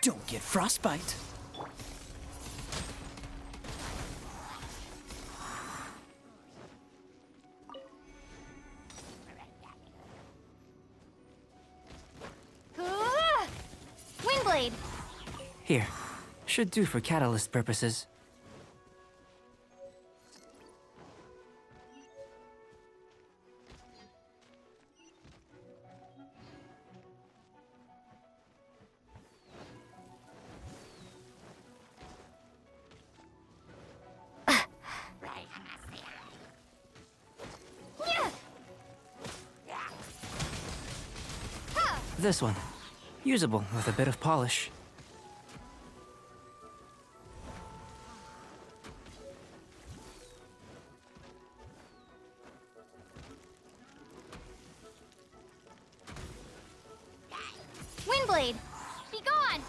Don't get frostbite. Windblade! Here. Should do for catalyst purposes. This one. Usable with a bit of polish. Windblade! Be gone!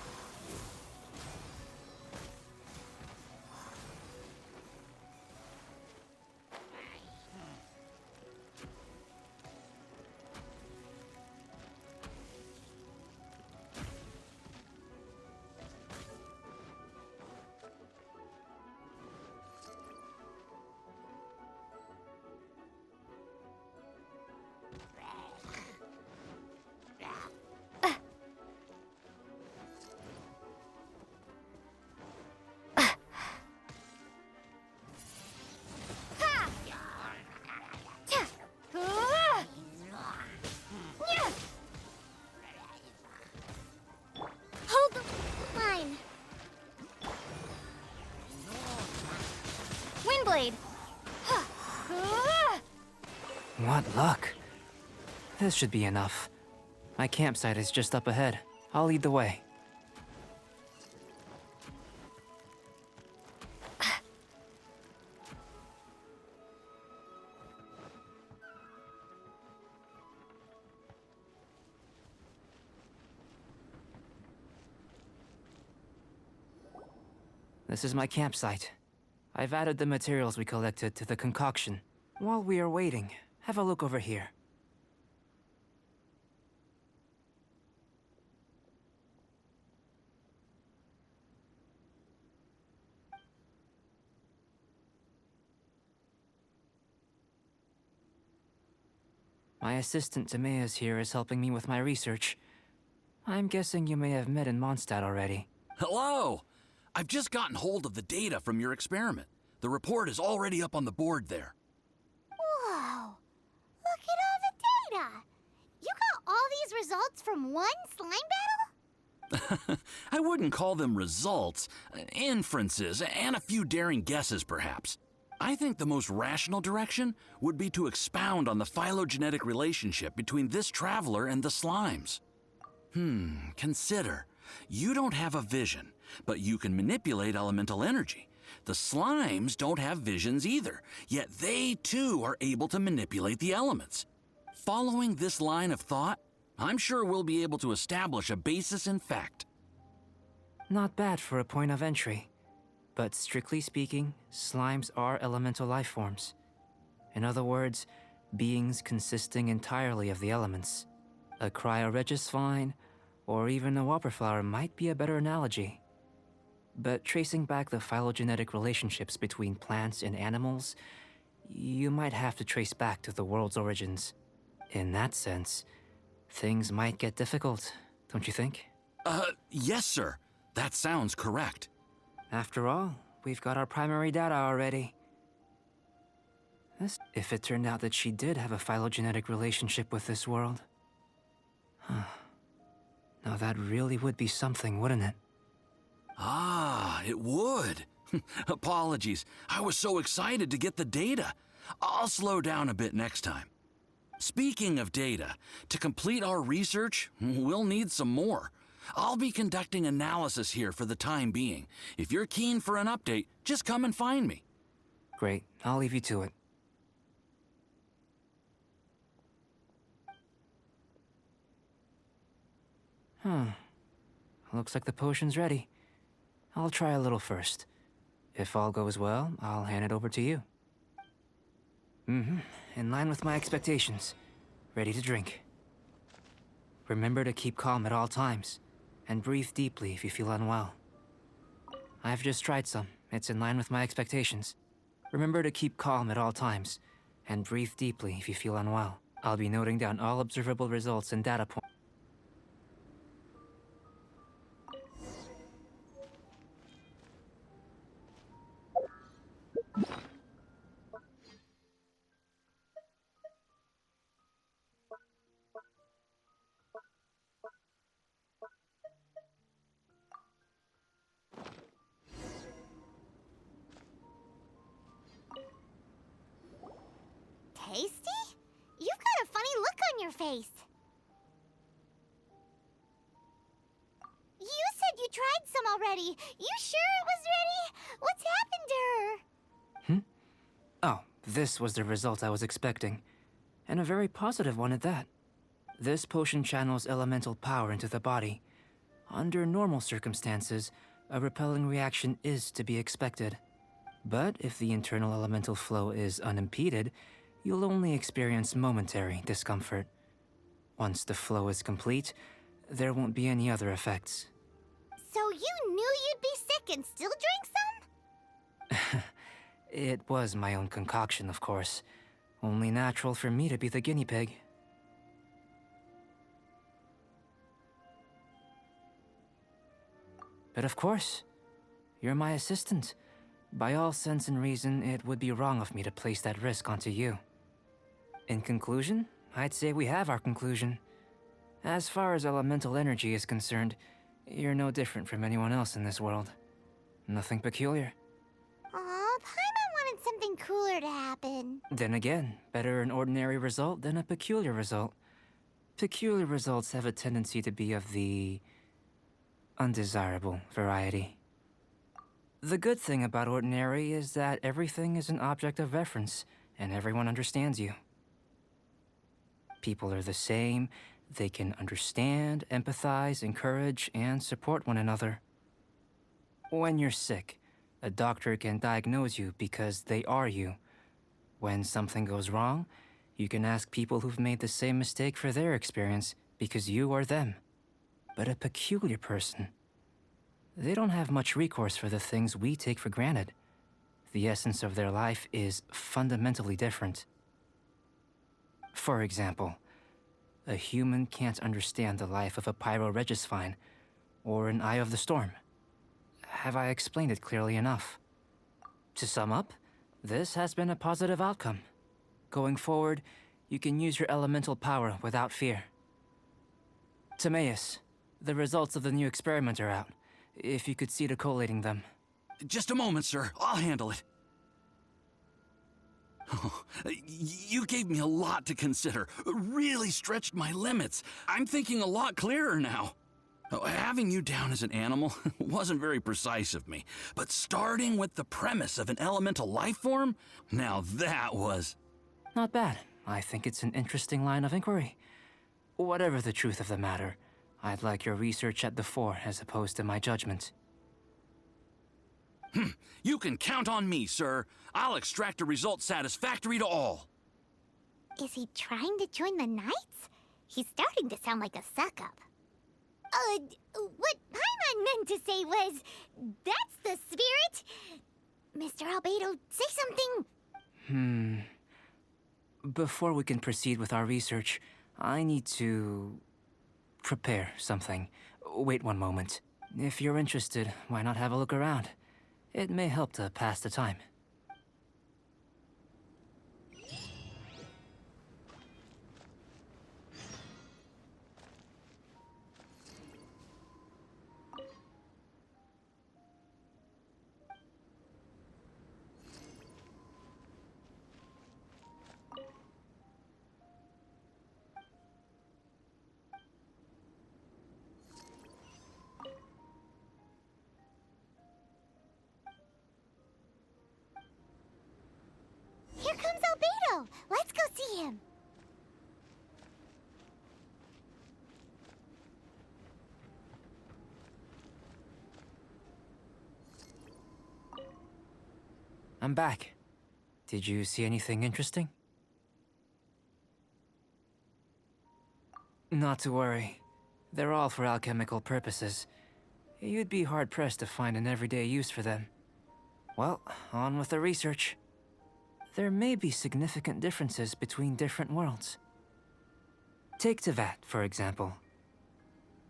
Hold the line. Windblade. What luck. This should be enough. My campsite is just up ahead. I'll lead the way. This is my campsite. I've added the materials we collected to the concoction. While we are waiting, have a look over here. My assistant Timaeus here is helping me with my research. I'm guessing you may have met in Mondstadt already. Hello! I've just gotten hold of the data from your experiment. The report is already up on the board there. Whoa! Look at all the data! You got all these results from one slime battle? I wouldn't call them results, inferences, and a few daring guesses perhaps. I think the most rational direction would be to expound on the phylogenetic relationship between this traveler and the slimes. Consider. You don't have a vision, but you can manipulate elemental energy. The slimes don't have visions either, yet they too are able to manipulate the elements. Following this line of thought, I'm sure we'll be able to establish a basis in fact. Not bad for a point of entry. But strictly speaking, slimes are elemental life forms. In other words, beings consisting entirely of the elements. A cryoregis vine, or even a whopper flower might be a better analogy. But tracing back the phylogenetic relationships between plants and animals, you might have to trace back to the world's origins. In that sense, things might get difficult, don't you think? Yes, sir. That sounds correct. After all, we've got our primary data already. If it turned out that she did have a phylogenetic relationship with this world. Now that really would be something, wouldn't it? Ah, it would. Apologies. I was so excited to get the data. I'll slow down a bit next time. Speaking of data, to complete our research, we'll need some more. I'll be conducting analysis here for the time being. If you're keen for an update, just come and find me. Great, I'll leave you to it. Looks like the potion's ready. I'll try a little first. If all goes well, I'll hand it over to you. In line with my expectations. Ready to drink. Remember to keep calm at all times. and breathe deeply if you feel unwell. I've just tried some. It's in line with my expectations. Remember to keep calm at all times, and breathe deeply if you feel unwell. I'll be noting down all observable results and data points. Tasty? You've got a funny look on your face. You said you tried some already. You sure it was ready? What's happened to her? Oh, this was the result I was expecting. And a very positive one at that. This potion channels elemental power into the body. Under normal circumstances, a repelling reaction is to be expected. But if the internal elemental flow is unimpeded, you'll only experience momentary discomfort. Once the flow is complete, there won't be any other effects. So you knew you'd be sick and still drank some? It was my own concoction, of course. Only natural for me to be the guinea pig. But of course, you're my assistant. By all sense and reason, it would be wrong of me to place that risk onto you. In conclusion, I'd say we have our conclusion. As far as elemental energy is concerned, you're no different from anyone else in this world. Nothing peculiar. Aw, Paimon wanted something cooler to happen. Then again, better an ordinary result than a peculiar result. Peculiar results have a tendency to be of the undesirable variety. The good thing about ordinary is that everything is an object of reference, and everyone understands you. People are the same. They can understand, empathize, encourage, and support one another. When you're sick, a doctor can diagnose you because they are you. When something goes wrong, you can ask people who've made the same mistake for their experience because you are them. But a peculiar person, they don't have much recourse for the things we take for granted. The essence of their life is fundamentally different. For example, a human can't understand the life of a pyroregisvine or an eye of the storm. Have I explained it clearly enough? To sum up, this has been a positive outcome. Going forward, you can use your elemental power without fear. Timaeus, the results of the new experiment are out. If you could see to collating them. Just a moment, sir. I'll handle it. Oh, you gave me a lot to consider. Really stretched my limits. I'm thinking a lot clearer now. Having you down as an animal wasn't very precise of me, but starting with the premise of an elemental life form, now that was... Not bad. I think it's an interesting line of inquiry. Whatever the truth of the matter, I'd like your research at the fore as opposed to my judgment. You can count on me, sir. I'll extract a result satisfactory to all. Is he trying to join the Knights? He's starting to sound like a suck-up. What Paimon meant to say was, that's the spirit. Mr. Albedo, say something. Before we can proceed with our research, I need to prepare something. Wait one moment. If you're interested, why not have a look around? It may help to pass the time. Here comes Albedo. Let's go see him. I'm back. Did you see anything interesting? Not to worry. They're all for alchemical purposes. You'd be hard-pressed to find an everyday use for them. Well, on with the research. There may be significant differences between different worlds. Take Tevat, for example.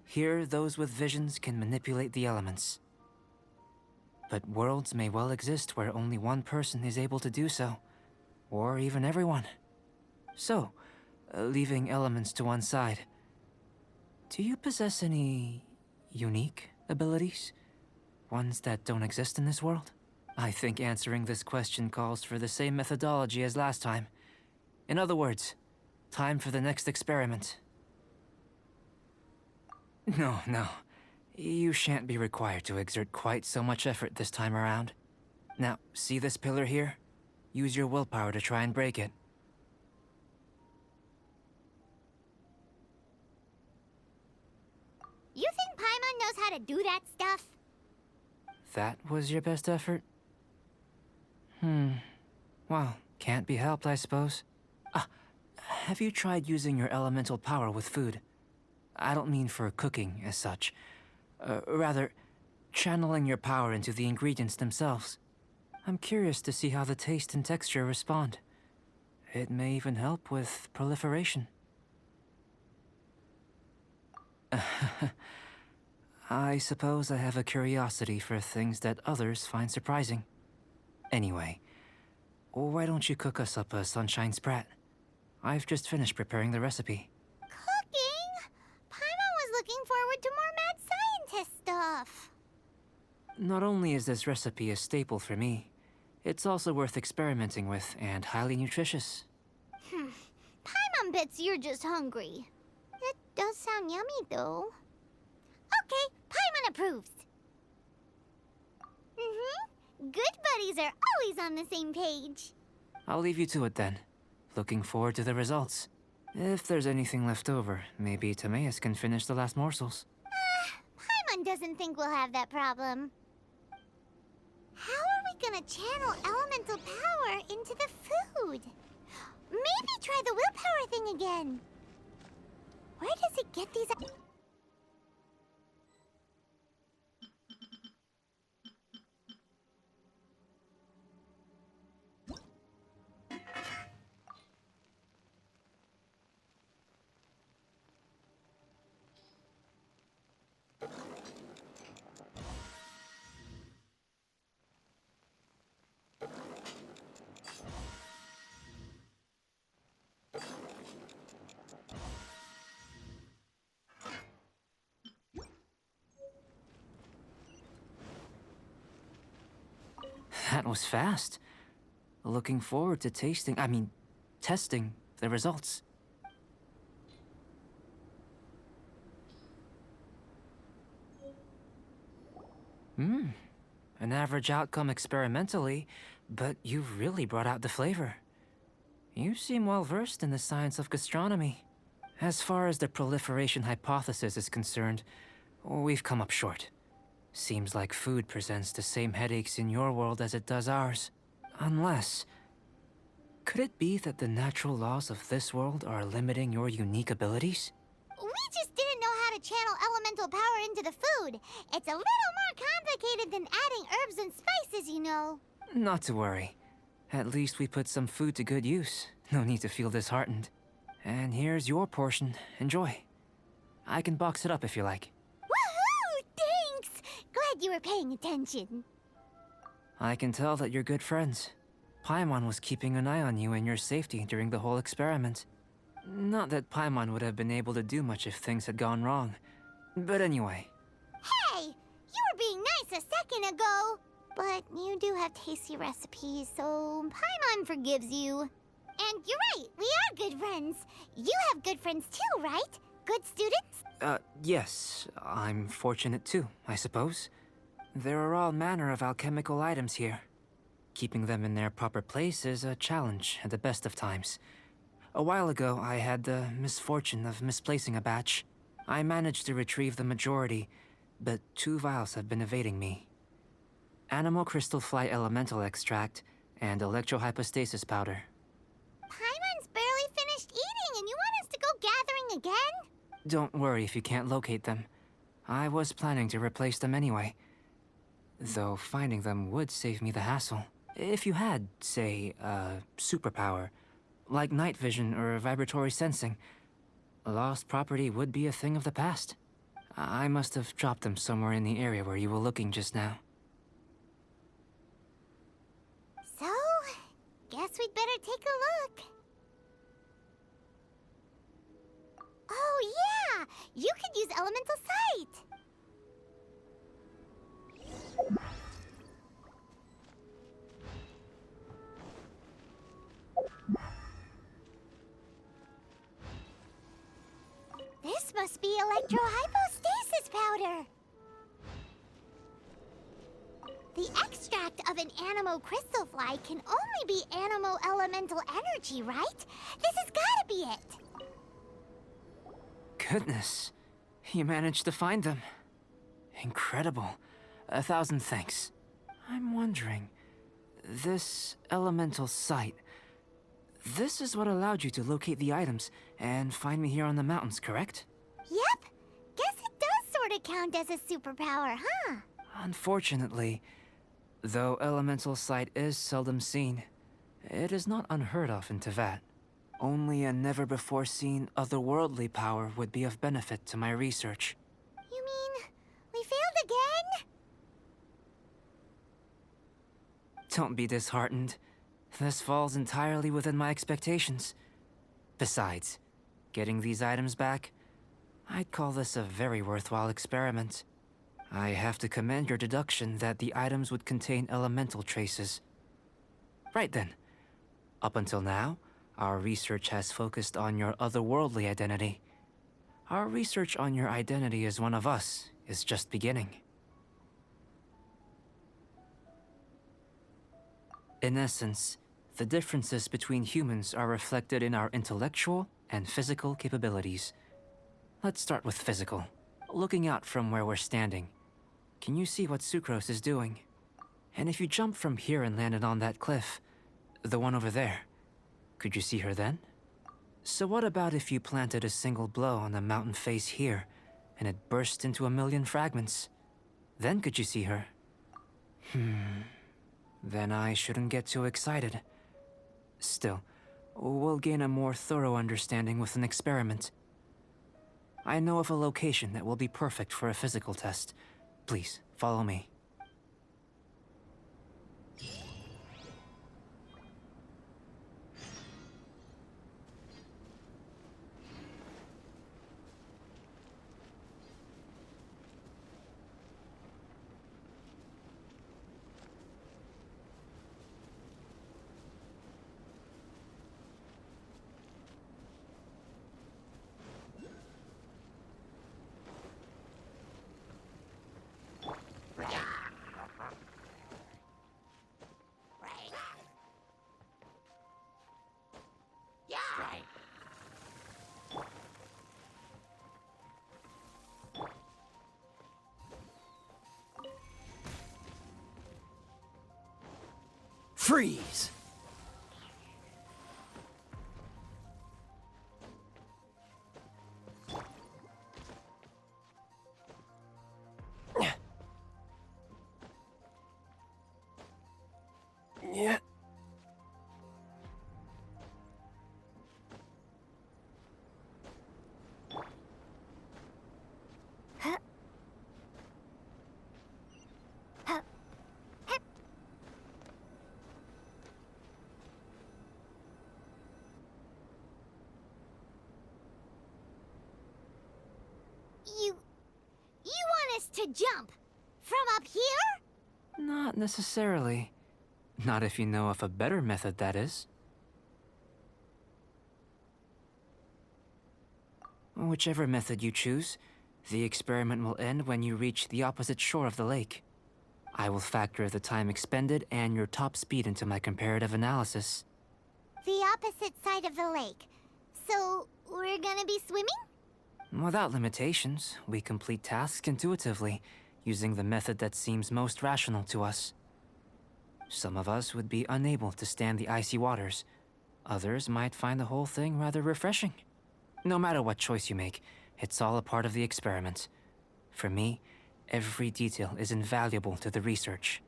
Here, those with visions can manipulate the elements. But worlds may well exist where only one person is able to do so, or even everyone. So, leaving elements to one side, do you possess any unique abilities? Ones that don't exist in this world? I think answering this question calls for the same methodology as last time. In other words, time for the next experiment. No. You shan't be required to exert quite so much effort this time around. Now, see this pillar here? Use your willpower to try and break it. You think Paimon knows how to do that stuff? That was your best effort? Well, can't be helped, I suppose. Have you tried using your elemental power with food? I don't mean for cooking, as such. Rather, channeling your power into the ingredients themselves. I'm curious to see how the taste and texture respond. It may even help with proliferation. I suppose I have a curiosity for things that others find surprising. Anyway, why don't you cook us up a sunshine sprat? I've just finished preparing the recipe. Cooking? Paimon was looking forward to more mad scientist stuff. Not only is this recipe a staple for me, it's also worth experimenting with and highly nutritious. Paimon bets you're just hungry. It does sound yummy, though. Okay, Paimon approves. Good buddies are always on the same page. I'll leave you to it then. Looking forward to the results. If there's anything left over, maybe Timaeus can finish the last morsels. Paimon doesn't think we'll have that problem. How are we gonna channel elemental power into the food? Maybe try the willpower thing again. Where does it get these... That was fast. Looking forward to testing the results. An average outcome experimentally, but you've really brought out the flavor. You seem well versed in the science of gastronomy. As far as the proliferation hypothesis is concerned, we've come up short. Seems like food presents the same headaches in your world as it does ours. Unless... could it be that the natural laws of this world are limiting your unique abilities? We just didn't know how to channel elemental power into the food. It's a little more complicated than adding herbs and spices, you know. Not to worry. At least we put some food to good use. No need to feel disheartened. And here's your portion. Enjoy. I can box it up if you like. Woohoo! Thanks! Glad you were paying attention. I can tell that you're good friends. Paimon was keeping an eye on you and your safety during the whole experiment. Not that Paimon would have been able to do much if things had gone wrong. But anyway. Hey! You were being nice a second ago! But you do have tasty recipes, so Paimon forgives you. And you're right, we are good friends. You have good friends too, right? Good students? Yes. I'm fortunate too, I suppose. There are all manner of alchemical items here. Keeping them in their proper place is a challenge at the best of times. A while ago, I had the misfortune of misplacing a batch. I managed to retrieve the majority, but 2 vials have been evading me. Animal crystal fly elemental extract and electrohypostasis powder. Paimon's barely finished eating and you want us to go gathering again? Don't worry if you can't locate them. I was planning to replace them anyway. Though finding them would save me the hassle. If you had, say, a superpower, like night vision or vibratory sensing, lost property would be a thing of the past. I must have dropped them somewhere in the area where you were looking just now. So, guess we'd better take a look. Oh yeah! You could use elemental sight! This must be electrohypostasis powder! The extract of an animo crystal fly can only be animo elemental energy, right? This has gotta be it! Goodness, you managed to find them. Incredible. 1,000 thanks. I'm wondering, this elemental sight, this is what allowed you to locate the items and find me here on the mountains, correct? Yep. Guess it does sort of count as a superpower, huh? Unfortunately, though elemental sight is seldom seen, it is not unheard of in Teyvat. Only a never-before-seen otherworldly power would be of benefit to my research. You mean, we failed again? Don't be disheartened. This falls entirely within my expectations. Besides, getting these items back, I'd call this a very worthwhile experiment. I have to commend your deduction that the items would contain elemental traces. Right then. Up until now, our research has focused on your otherworldly identity. Our research on your identity as one of us is just beginning. In essence, the differences between humans are reflected in our intellectual and physical capabilities. Let's start with physical. Looking out from where we're standing, can you see what Sucrose is doing? And if you jump from here and landed on that cliff, the one over there, could you see her then? So what about if you planted a single blow on the mountain face here, and it burst into 1,000,000 fragments? Then could you see her? Then I shouldn't get too excited. Still, we'll gain a more thorough understanding with an experiment. I know of a location that will be perfect for a physical test. Please, follow me. Freeze! Yeah. You want us to jump? From up here? Not necessarily. Not if you know of a better method, that is. Whichever method you choose, the experiment will end when you reach the opposite shore of the lake. I will factor the time expended and your top speed into my comparative analysis. The opposite side of the lake. So, we're gonna be swimming? Without limitations, we complete tasks intuitively, using the method that seems most rational to us. Some of us would be unable to stand the icy waters. Others might find the whole thing rather refreshing. No matter what choice you make, It's all a part of the experiment. For me, every detail is invaluable to the research.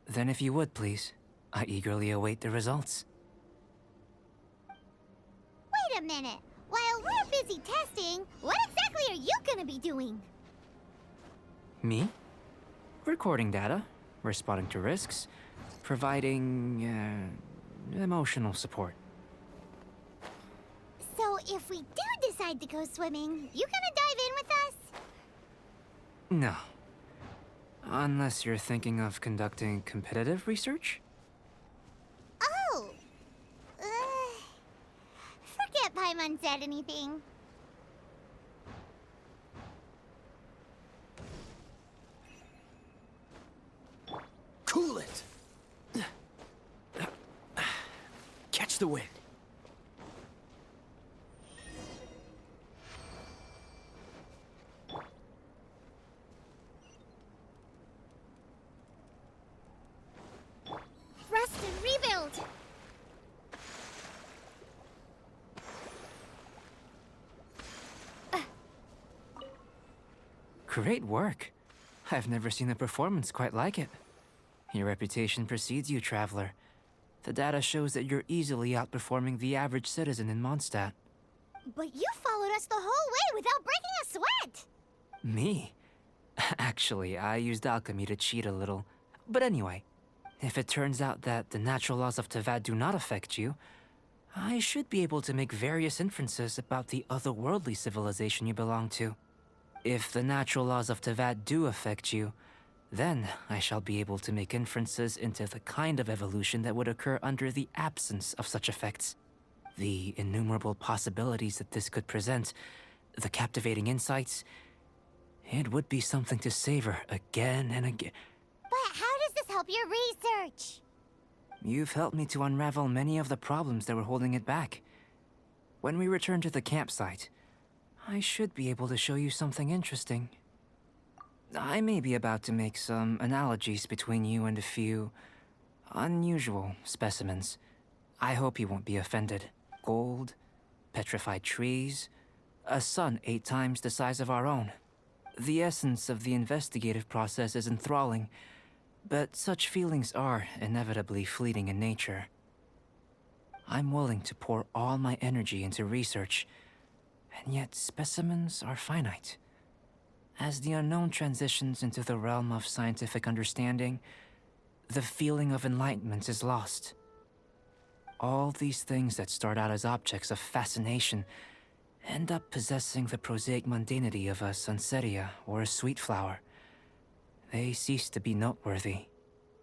Then if you would, please, I eagerly await the results. Wait a minute. While we're busy testing, what exactly are you gonna be doing? Me? Recording data, responding to risks, providing, emotional support. So if we do decide to go swimming, you gonna dive in with us? No. Unless you're thinking of conducting competitive research? Oh! Forget Paimon said anything. Cool it! Catch the wind. Rest and rebuild! Great work. I've never seen a performance quite like it. Your reputation precedes you, Traveler. The data shows that you're easily outperforming the average citizen in Mondstadt. But you followed us the whole way without breaking a sweat! Me? Actually, I used alchemy to cheat a little. But anyway, if it turns out that the natural laws of Tavad do not affect you, I should be able to make various inferences about the otherworldly civilization you belong to. If the natural laws of Tavad do affect you, then I shall be able to make inferences into the kind of evolution that would occur under the absence of such effects. The innumerable possibilities that this could present, the captivating insights, it would be something to savor again and again. But how does this help your research? You've helped me to unravel many of the problems that were holding it back. When we return to the campsite, I should be able to show you something interesting. I may be about to make some analogies between you and a few unusual specimens. I hope you won't be offended. Gold, petrified trees, a sun 8 times the size of our own. The essence of the investigative process is enthralling, but such feelings are inevitably fleeting in nature. I'm willing to pour all my energy into research, and yet specimens are finite. As the unknown transitions into the realm of scientific understanding, the feeling of enlightenment is lost. All these things that start out as objects of fascination end up possessing the prosaic mundanity of a sunsetia or a sweet flower. They cease to be noteworthy.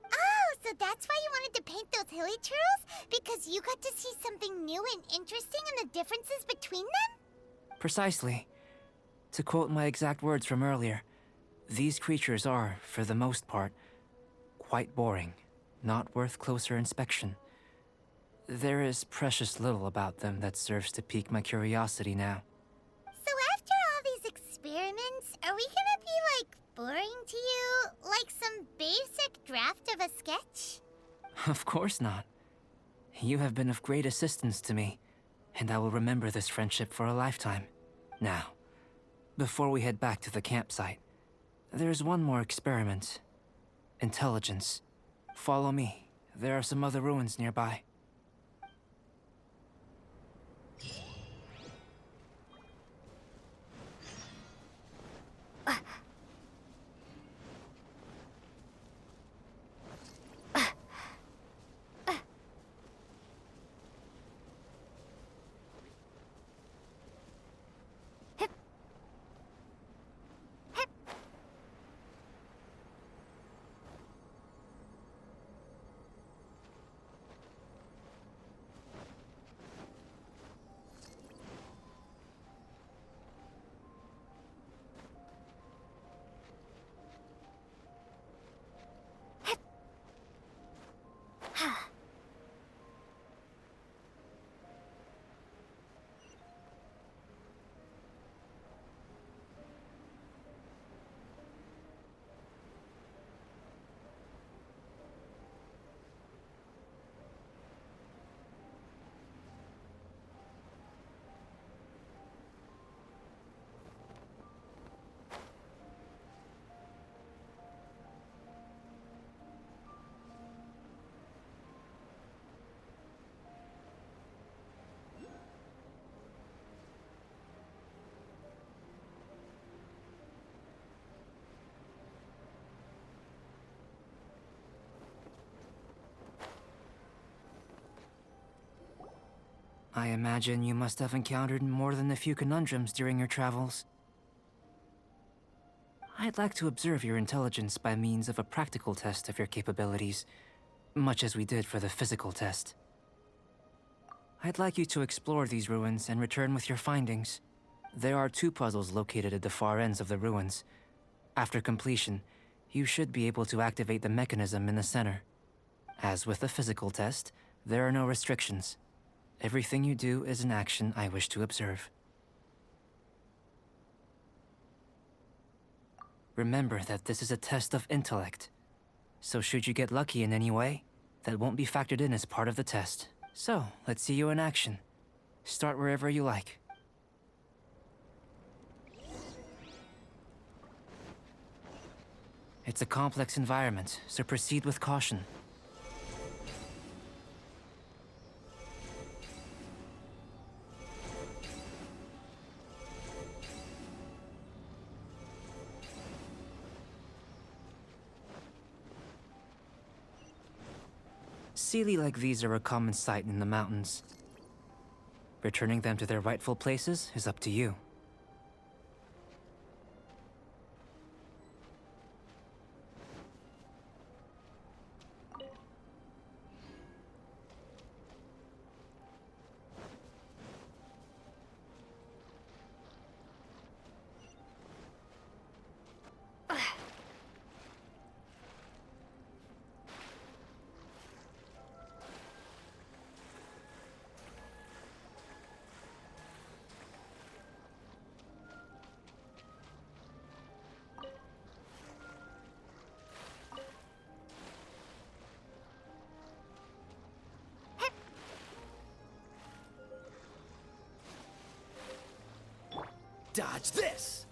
Oh, so that's why you wanted to paint those hilly turtles? Because you got to see something new and interesting in the differences between them? Precisely. To quote my exact words from earlier, these creatures are, for the most part, quite boring, not worth closer inspection. There is precious little about them that serves to pique my curiosity now. So after all these experiments, are we gonna be, like, boring to you? Like some basic draft of a sketch? Of course not. You have been of great assistance to me, and I will remember this friendship for a lifetime. Now, before we head back to the campsite, there's one more experiment. Intelligence. Follow me. There are some other ruins nearby. I imagine you must have encountered more than a few conundrums during your travels. I'd like to observe your intelligence by means of a practical test of your capabilities, much as we did for the physical test. I'd like you to explore these ruins and return with your findings. There are 2 puzzles located at the far ends of the ruins. After completion, you should be able to activate the mechanism in the center. As with the physical test, there are no restrictions. Everything you do is an action I wish to observe. Remember that this is a test of intellect. So should you get lucky in any way, that won't be factored in as part of the test. So, let's see you in action. Start wherever you like. It's a complex environment, so proceed with caution. Sealy like these are a common sight in the mountains. Returning them to their rightful places is up to you. Dodge this!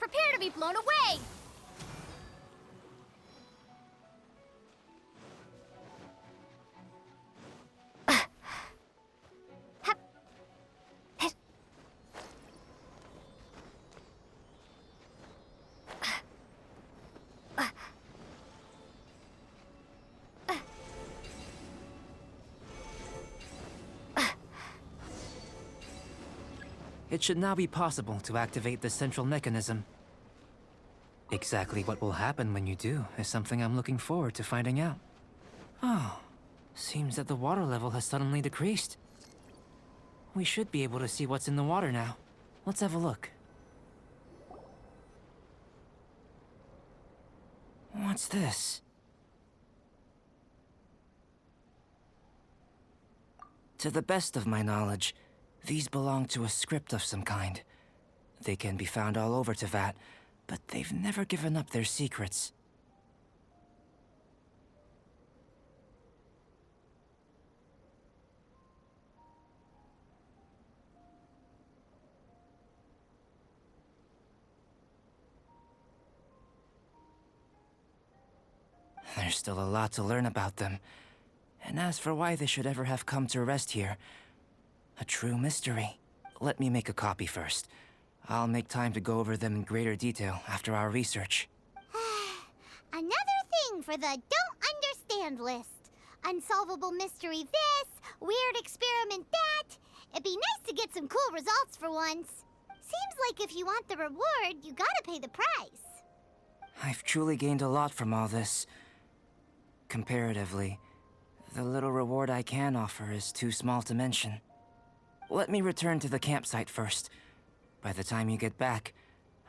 Prepare to be blown away! It should now be possible to activate the central mechanism. Exactly what will happen when you do is something I'm looking forward to finding out. Oh, seems that the water level has suddenly decreased. We should be able to see what's in the water now. Let's have a look. What's this? To the best of my knowledge, these belong to a script of some kind. They can be found all over Teyvat, but they've never given up their secrets. There's still a lot to learn about them. And as for why they should ever have come to rest here, a true mystery. Let me make a copy first. I'll make time to go over them in greater detail after our research. Another thing for the don't understand list. Unsolvable mystery this, weird experiment that. It'd be nice to get some cool results for once. Seems like if you want the reward, you gotta pay the price. I've truly gained a lot from all this. Comparatively, the little reward I can offer is too small to mention. Let me return to the campsite first. By the time you get back,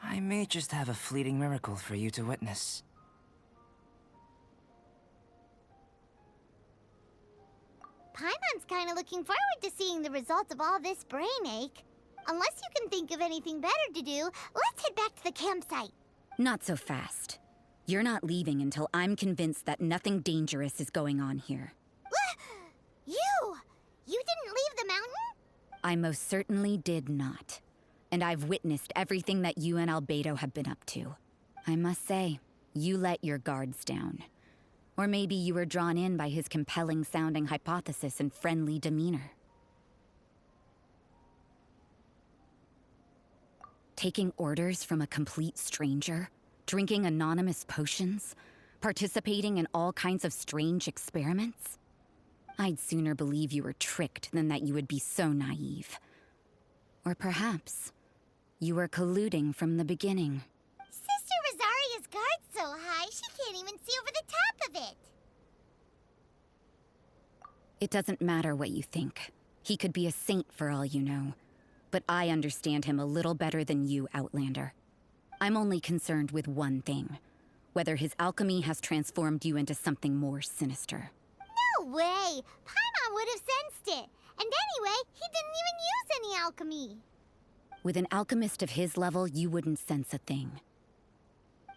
I may just have a fleeting miracle for you to witness. Paimon's kinda looking forward to seeing the results of all this brain ache. Unless you can think of anything better to do, let's head back to the campsite. Not so fast. You're not leaving until I'm convinced that nothing dangerous is going on here. You! You didn't leave the mountain? I most certainly did not. And I've witnessed everything that you and Albedo have been up to. I must say, you let your guards down. Or maybe you were drawn in by his compelling-sounding hypothesis and friendly demeanor. Taking orders from a complete stranger, drinking anonymous potions, participating in all kinds of strange experiments? I'd sooner believe you were tricked than that you would be so naive. Or perhaps you were colluding from the beginning. Sister Rosaria's guard's so high, she can't even see over the top of it. It doesn't matter what you think. He could be a saint for all you know. But I understand him a little better than you, Outlander. I'm only concerned with one thing. Whether his alchemy has transformed you into something more sinister. No way! Paimon would have sensed it. And anyway, he didn't even use any alchemy. With an alchemist of his level, you wouldn't sense a thing.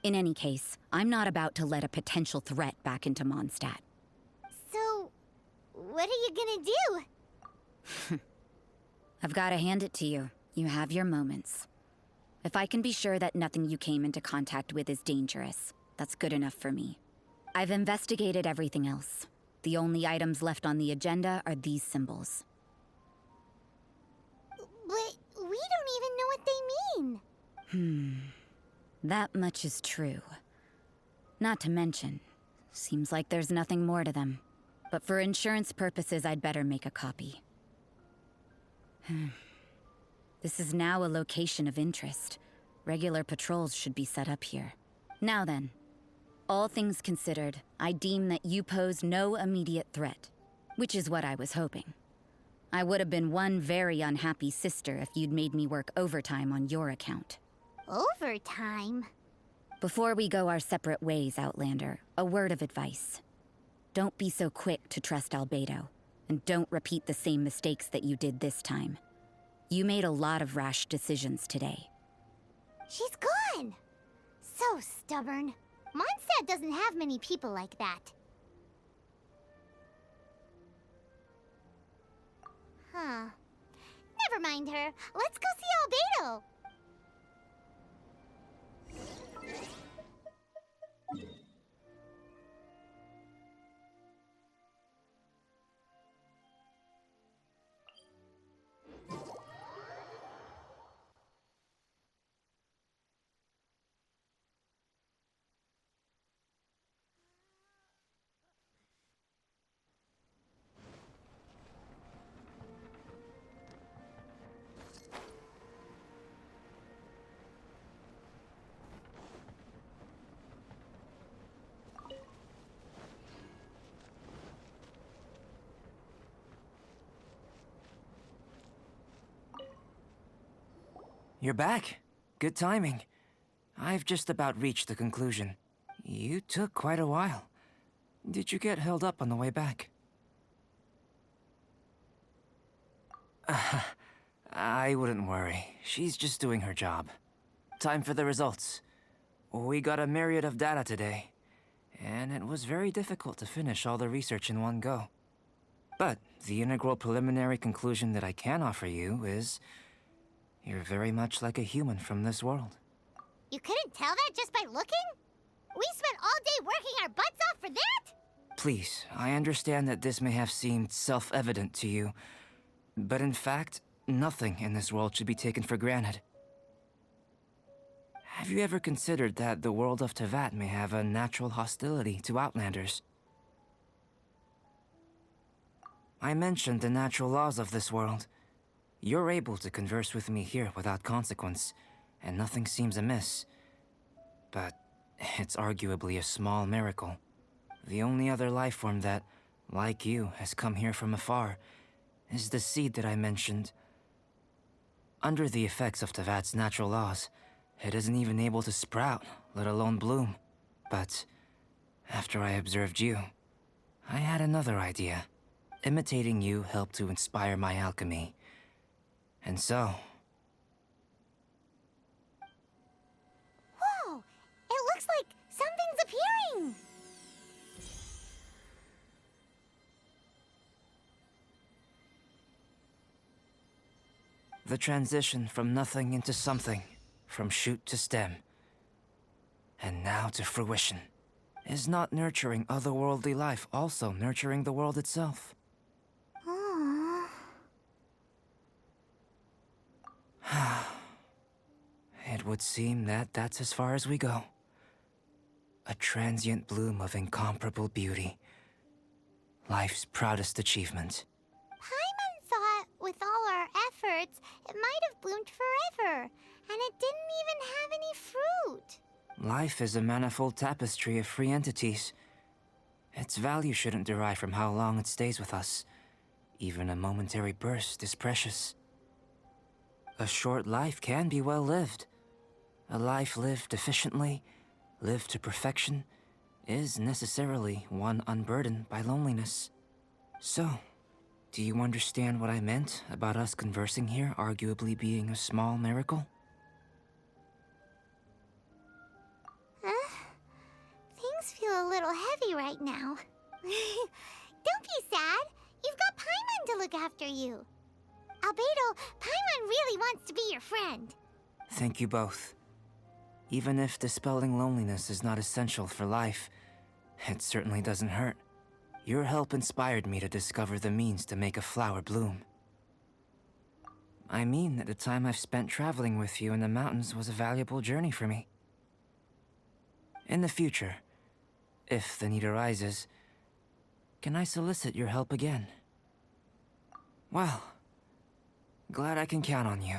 In any case, I'm not about to let a potential threat back into Mondstadt. So, what are you gonna do? I've got to hand it to you. You have your moments. If I can be sure that nothing you came into contact with is dangerous, that's good enough for me. I've investigated everything else. The only items left on the agenda are these symbols. But we don't even know what they mean. That much is true. Not to mention, seems like there's nothing more to them. But for insurance purposes, I'd better make a copy. This is now a location of interest. Regular patrols should be set up here. Now then, all things considered, I deem that you pose no immediate threat, which is what I was hoping. I would have been one very unhappy sister if you'd made me work overtime on your account. Overtime? Before we go our separate ways, Outlander, a word of advice. Don't be so quick to trust Albedo, and don't repeat the same mistakes that you did this time. You made a lot of rash decisions today. She's gone! So stubborn. Mondstadt doesn't have many people like that. Huh. Never mind her. Let's go see Albedo! You're back. Good timing. I've just about reached the conclusion. You took quite a while. Did you get held up on the way back? I wouldn't worry. She's just doing her job. Time for the results. We got a myriad of data today, and it was very difficult to finish all the research in one go. But the integral preliminary conclusion that I can offer you is you're very much like a human from this world. You couldn't tell that just by looking? We spent all day working our butts off for that? Please, I understand that this may have seemed self-evident to you, but in fact, nothing in this world should be taken for granted. Have you ever considered that the world of Tevat may have a natural hostility to Outlanders? I mentioned the natural laws of this world. You're able to converse with me here without consequence, and nothing seems amiss. But it's arguably a small miracle. The only other life form that, like you, has come here from afar is the seed that I mentioned. Under the effects of Tevat's natural laws, it isn't even able to sprout, let alone bloom. But after I observed you, I had another idea. Imitating you helped to inspire my alchemy. And so... Whoa! It looks like something's appearing! The transition from nothing into something, from shoot to stem, and now to fruition. Is not nurturing otherworldly life also nurturing the world itself? Aww. It would seem that that's as far as we go. A transient bloom of incomparable beauty. Life's proudest achievement. Paimon thought with all our efforts, it might have bloomed forever, and it didn't even have any fruit. Life is a manifold tapestry of free entities. Its value shouldn't derive from how long it stays with us. Even a momentary burst is precious. A short life can be well lived. A life lived efficiently, lived to perfection, is necessarily one unburdened by loneliness. So, do you understand what I meant about us conversing here arguably being a small miracle? Things feel a little heavy right now. Don't be sad. You've got Paimon to look after you. Albedo, Paimon really wants to be your friend. Thank you both. Even if dispelling loneliness is not essential for life, it certainly doesn't hurt. Your help inspired me to discover the means to make a flower bloom. I mean that the time I've spent traveling with you in the mountains was a valuable journey for me. In the future, if the need arises, can I solicit your help again? Well, glad I can count on you.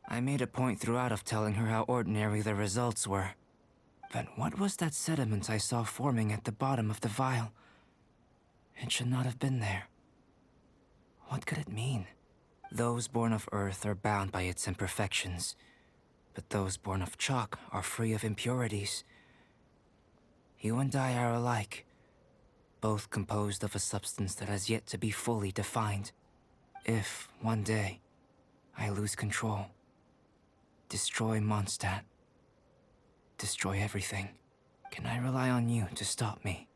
I made a point throughout of telling her how ordinary the results were. But what was that sediment I saw forming at the bottom of the vial? It should not have been there. What could it mean? Those born of Earth are bound by its imperfections, but those born of chalk are free of impurities. You and I are alike, both composed of a substance that has yet to be fully defined. If, one day, I lose control, destroy Mondstadt, destroy everything, can I rely on you to stop me?